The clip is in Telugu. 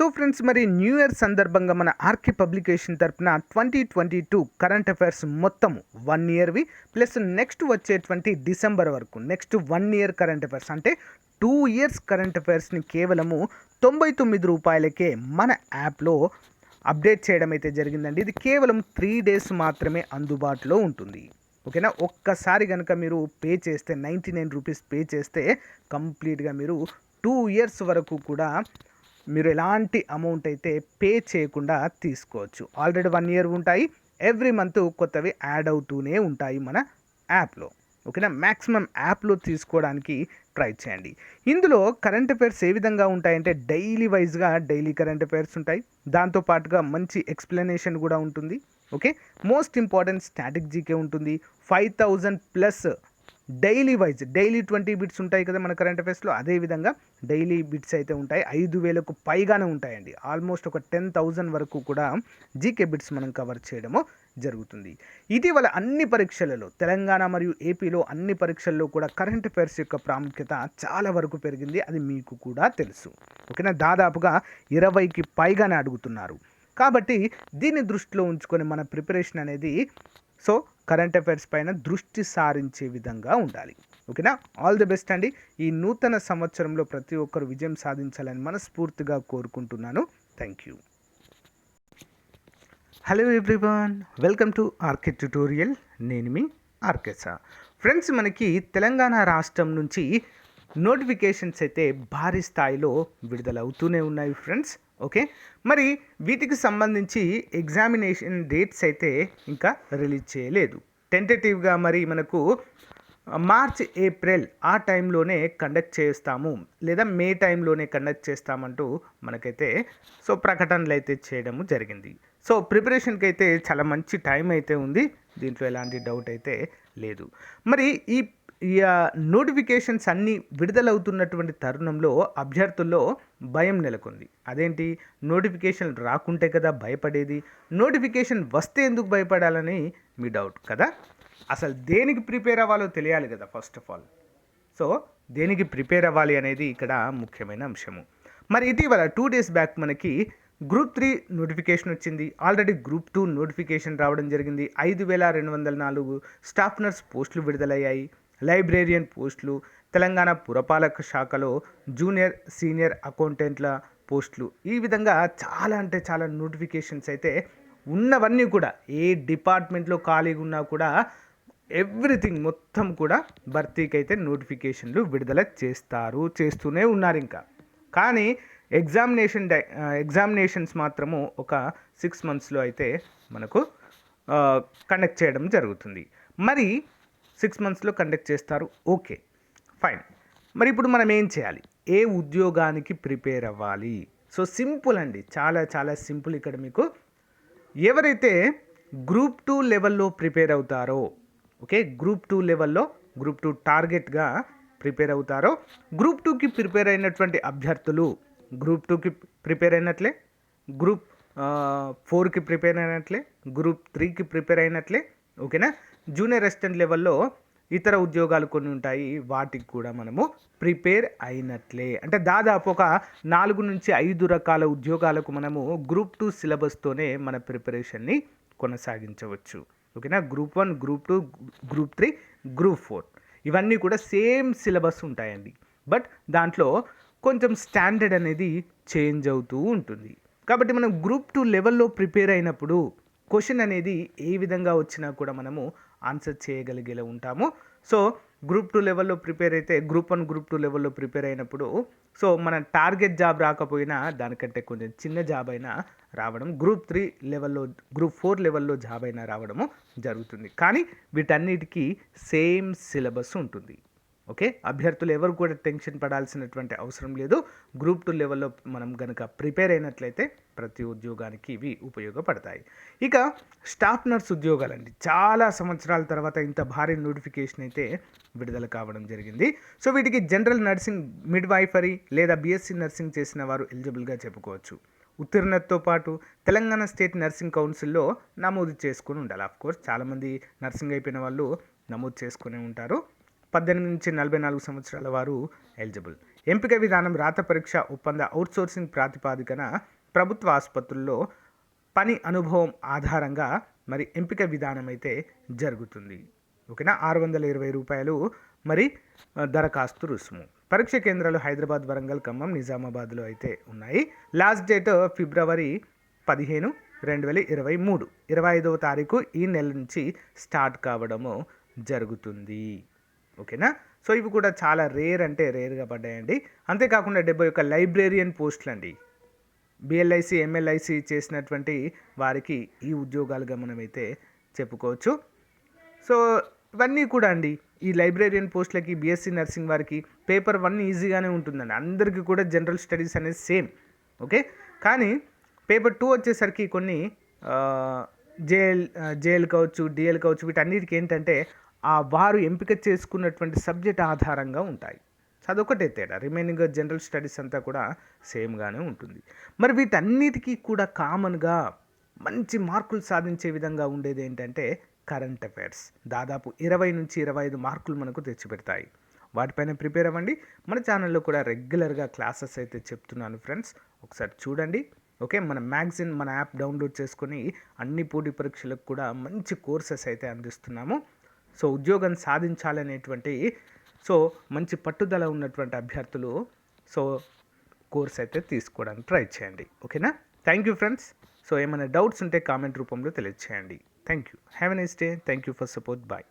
సో ఫ్రెండ్స్, మరి న్యూ ఇయర్ సందర్భంగా మన ఆర్కే పబ్లికేషన్ తరపున 2022 కరెంట్ అఫైర్స్ మొత్తం 1 ఇయర్వి ప్లస్ నెక్స్ట్ వచ్చేటువంటి డిసెంబర్ వరకు నెక్స్ట్ 1 ఇయర్ కరెంట్ అఫైర్స్ అంటే 2 ఇయర్స్ కరెంట్ అఫైర్స్ని కేవలము 99 రూపాయలకే మన యాప్లో అప్డేట్ చేయడం అయితే జరిగిందండి. ఇది కేవలం 3 డేస్ మాత్రమే అందుబాటులో ఉంటుంది. ఓకేనా, ఒక్కసారి కనుక మీరు పే చేస్తే 99 రూపీస్ పే చేస్తే కంప్లీట్గా మీరు 2 ఇయర్స్ వరకు కూడా మీరు ఎలాంటి అమౌంట్ అయితే పే చేయకుండా తీసుకోవచ్చు. ఆల్రెడీ 1 ఇయర్ ఉంటాయి, ఎవ్రీ మంత్ కొత్తవి యాడ్ అవుతూనే ఉంటాయి మన యాప్లో. ఓకేనా, మ్యాక్సిమం యాప్లో తీసుకోవడానికి ట్రై చేయండి. ఇందులో కరెంట్ అఫైర్స్ ఏ విధంగా ఉంటాయంటే డైలీ వైజ్గా డైలీ కరెంట్ అఫైర్స్ ఉంటాయి, దాంతోపాటుగా మంచి ఎక్స్ప్లెనేషన్ కూడా ఉంటుంది. Okay, most important static GK ఉంటుంది. 5000 plus daily wise daily 20 bits ఉంటాయి కదా మన కరెంట్ అఫైర్స్లో, అదేవిధంగా డైలీ బిట్స్ అయితే ఉంటాయి. 5000కు పైగానే ఉంటాయండి. ఆల్మోస్ట్ ఒక 10,000 వరకు కూడా జీకే బిట్స్ మనం కవర్ చేయడము జరుగుతుంది. ఇటీవల అన్ని పరీక్షలలో తెలంగాణ మరియు ఏపీలో అన్ని పరీక్షల్లో కూడా కరెంట్ అఫైర్స్ యొక్క ప్రాముఖ్యత చాలా వరకు పెరిగింది. అది మీకు కూడా తెలుసు. ఓకేనా, దాదాపుగా 20కి పైగానే అడుగుతున్నారు. కాబట్టి దీన్ని దృష్టిలో ఉంచుకొని మన ప్రిపరేషన్ అనేది సో కరెంట్ అఫైర్స్ పైన దృష్టి సారించే విధంగా ఉండాలి. ఓకేనా, ఆల్ ది బెస్ట్ అండి. ఈ నూతన సంవత్సరంలో ప్రతి ఒక్కరు విజయం సాధించాలని మనస్ఫూర్తిగా కోరుకుంటున్నాను. Thank you. Hello everyone, welcome to RK tutorial. నేను మీ ఆర్కే సార్. ఫ్రెండ్స్, మనకి తెలంగాణ రాష్ట్రం నుంచి నోటిఫికేషన్స్ అయితే భారీ స్థాయిలో విడుదలవుతూనే ఉన్నాయి ఫ్రెండ్స్. ఓకే, మరి వీటికి సంబంధించి ఎగ్జామినేషన్ డేట్స్ అయితే ఇంకా రిలీజ్ చేయలేదు. టెంటేటివ్గా మరి మనకు మార్చ్ ఏప్రిల్ ఆ టైంలోనే కండక్ట్ చేస్తాము లేదా మే టైంలోనే కండక్ట్ చేస్తామంటూ మనకైతే సో ప్రకటనలు అయితే చేయడము జరిగింది. సో ప్రిపరేషన్కి అయితే చాలా మంచి టైం అయితే ఉంది, దీంట్లో ఎలాంటి డౌట్ అయితే లేదు. మరి ఈ నోటిఫికేషన్స్ అన్నీ విడుదలవుతున్నటువంటి తరుణంలో అభ్యర్థుల్లో భయం నెలకొంది. అదేంటి, నోటిఫికేషన్ రాకుంటే కదా భయపడేది, నోటిఫికేషన్ వస్తే ఎందుకు భయపడాలని మీ డౌట్ కదా. అసలు దేనికి ప్రిపేర్ అవ్వాలో తెలియాలి కదా ఫస్ట్ ఆఫ్ ఆల్. సో దేనికి ప్రిపేర్ అవ్వాలి అనేది ఇక్కడ ముఖ్యమైన అంశము. మరి ఇటీవల 2 డేస్ బ్యాక్ మనకి గ్రూప్ 3 నోటిఫికేషన్ వచ్చింది. ఆల్రెడీ గ్రూప్ 2 నోటిఫికేషన్ రావడం జరిగింది. 5204 స్టాఫ్ నర్స్ పోస్టులు విడుదలయ్యాయి. లైబ్రేరియన్ పోస్టులు, తెలంగాణ పురపాలక శాఖలో జూనియర్ సీనియర్ అకౌంటెంట్ల పోస్టులు, ఈ విధంగా చాలా అంటే చాలా నోటిఫికేషన్స్ అయితే ఉన్నవన్నీ కూడా ఏ డిపార్ట్మెంట్లో ఖాళీగా ఉన్నా కూడా ఎవ్రీథింగ్ మొత్తం కూడా భర్తీకి అయితే నోటిఫికేషన్లు విడుదల చేస్తూనే ఉన్నారు ఇంకా. కానీ ఎగ్జామినేషన్స్ మాత్రము ఒక 6 మంత్స్లో అయితే మనకు కండక్ట్ చేయడం జరుగుతుంది. మరి 6 మంత్స్లో కండక్ట్ చేస్తారు, ఓకే ఫైన్. మరి ఇప్పుడు మనం ఏం చేయాలి, ఏ ఉద్యోగానికి ప్రిపేర్ అవ్వాలి? సో సింపుల్ అండి, చాలా చాలా సింపుల్. ఇక్కడ మీకు ఎవరైతే గ్రూప్ 2 లెవెల్లో ప్రిపేర్ అవుతారో, ఓకే, గ్రూప్ 2 లెవెల్లో గ్రూప్ 2 టార్గెట్గా ప్రిపేర్ అవుతారో, గ్రూప్ 2కి ప్రిపేర్ అయినటువంటి అభ్యర్థులు గ్రూప్ 2కి ప్రిపేర్ అయినట్లే, గ్రూప్ 4కి ప్రిపేర్ అయినట్లే, గ్రూప్ 3కి ప్రిపేర్ అయినట్లే. ఓకేనా, జూనియర్ అసిస్టెంట్ లెవెల్లో ఇతర ఉద్యోగాలు కొన్ని ఉంటాయి, వాటికి కూడా మనము ప్రిపేర్ అయినట్లే. అంటే దాదాపు ఒక 4 నుంచి 5 రకాల ఉద్యోగాలకు మనము గ్రూప్ 2 సిలబస్తోనే మన ప్రిపరేషన్ని కొనసాగించవచ్చు. ఓకేనా, గ్రూప్ 1, గ్రూప్ 2, గ్రూప్ 3, గ్రూప్ 4 ఇవన్నీ కూడా సేమ్ సిలబస్ ఉంటాయండి. బట్ దాంట్లో కొంచెం స్టాండర్డ్ అనేది చేంజ్ అవుతూ ఉంటుంది. కాబట్టి మనం గ్రూప్ 2 లెవెల్లో ప్రిపేర్ అయినప్పుడు క్వశ్చన్ అనేది ఏ విధంగా వచ్చినా కూడా మనము ఆన్సర్ చేయగలిగేలా ఉంటాము. సో గ్రూప్ 2 లెవెల్లో ప్రిపేర్ అయితే గ్రూప్ 1, గ్రూప్ 2 లెవెల్లో ప్రిపేర్ అయినప్పుడు సో మన టార్గెట్ జాబ్ రాకపోయినా దానికంటే కొంచెం చిన్న జాబ్ అయినా రావడం, గ్రూప్ 3 లెవెల్లో గ్రూప్ 4 లెవెల్లో జాబ్ అయినా రావడము జరుగుతుంది. కానీ వీటన్నిటికీ సేమ్ సిలబస్ ఉంటుంది. ఓకే, అభ్యర్థులు ఎవరు కూడా టెన్షన్ పడాల్సినటువంటి అవసరం లేదు. గ్రూప్ 2 లెవెల్లో మనం కనుక ప్రిపేర్ అయినట్లయితే ప్రతి ఉద్యోగానికి ఇవి ఉపయోగపడతాయి. ఇక స్టాఫ్ నర్స్ ఉద్యోగాలండి, చాలా సంవత్సరాల తర్వాత ఇంత భారీ నోటిఫికేషన్ అయితే విడుదల కావడం జరిగింది. సో వీటికి జనరల్ నర్సింగ్, మిడ్ వైఫరీ లేదా బీఎస్సీ నర్సింగ్ చేసిన వారు ఎలిజిబుల్గా చెప్పుకోవచ్చు. ఉత్తీర్ణతతో పాటు తెలంగాణ స్టేట్ నర్సింగ్ కౌన్సిల్లో నమోదు చేసుకుని ఉండాలి. ఆఫ్కోర్స్ చాలామంది నర్సింగ్ అయిపోయిన వాళ్ళు నమోదు చేసుకునే ఉంటారు. 18 నుంచి 44 సంవత్సరాల వారు ఎలిజిబుల్. ఎంపిక విధానం రాత పరీక్ష ఒప్పంద అవుట్సోర్సింగ్ ప్రాతిపాదికన ప్రభుత్వ ఆసుపత్రుల్లో పని అనుభవం ఆధారంగా మరి ఎంపిక విధానం అయితే జరుగుతుంది. ఓకేనా. 620 రూపాయలు మరి దరఖాస్తు రుసుము. పరీక్ష కేంద్రాలు హైదరాబాద్, వరంగల్, ఖమ్మం, నిజామాబాద్లో అయితే ఉన్నాయి. లాస్ట్ డేట్ ఫిబ్రవరి 15, 2023, 25వ తారీఖు ఈ నెల నుంచి స్టార్ట్ కావడము జరుగుతుంది. ఓకేనా. సో ఇవి కూడా చాలా రేర్ అంటే రేర్గా పడ్డాయండి. అంతేకాకుండా 71 లైబ్రేరియన్ పోస్టులు అండి. బిఎల్ఐసి, ఎంఎల్ఐసి చేసినటువంటి వారికి ఈ ఉద్యోగాలుగా మనమైతే చెప్పుకోవచ్చు. సో ఇవన్నీ కూడా అండి, ఈ లైబ్రేరియన్ పోస్టులకి, బీఎస్సీ నర్సింగ్ వారికి పేపర్ 1 ఈజీగానే ఉంటుందండి. అందరికీ కూడా జనరల్ స్టడీస్ అనేది సేమ్. ఓకే. కానీ పేపర్ 2 వచ్చేసరికి కొన్ని జేఎల్ కావచ్చు, డిఎల్ కావచ్చు, వీటన్నిటికి ఏంటంటే వారు ఎంపిక చేసుకున్నటువంటి సబ్జెక్ట్ ఆధారంగా ఉంటాయి. అదొకటే తేడా. రిమైనింగ్ జనరల్ స్టడీస్ అంతా కూడా సేమ్గానే ఉంటుంది. మరి వీటన్నిటికీ కూడా కామన్గా మంచి మార్కులు సాధించే విధంగా ఉండేది ఏంటంటే కరెంట్ అఫైర్స్. దాదాపు 20 నుంచి 25 మార్కులు మనకు తెచ్చిపెడతాయి. వాటిపైన ప్రిపేర్ అవ్వండి. మన ఛానల్లో కూడా రెగ్యులర్గా క్లాసెస్ అయితే చెప్తున్నాను ఫ్రెండ్స్, ఒకసారి చూడండి. ఓకే. మన మ్యాగజైన్, మన యాప్ డౌన్లోడ్ చేసుకొని అన్ని పోటీ పరీక్షలకు కూడా మంచి కోర్సెస్ అయితే అందిస్తున్నాము. సో ఉద్యోగం సాధించాలనేటువంటి మంచి పట్టుదల ఉన్నటువంటి అభ్యర్థులు కోర్స్ అయితే తీసుకోవడానికి ట్రై చేయండి. ఓకేనా. Thank you friends. సో ఏమైనా డౌట్స్ ఉంటే కామెంట్ రూపంలో తెలియజేయండి. Thank you. Have a nice day. Thank you for support. Bye.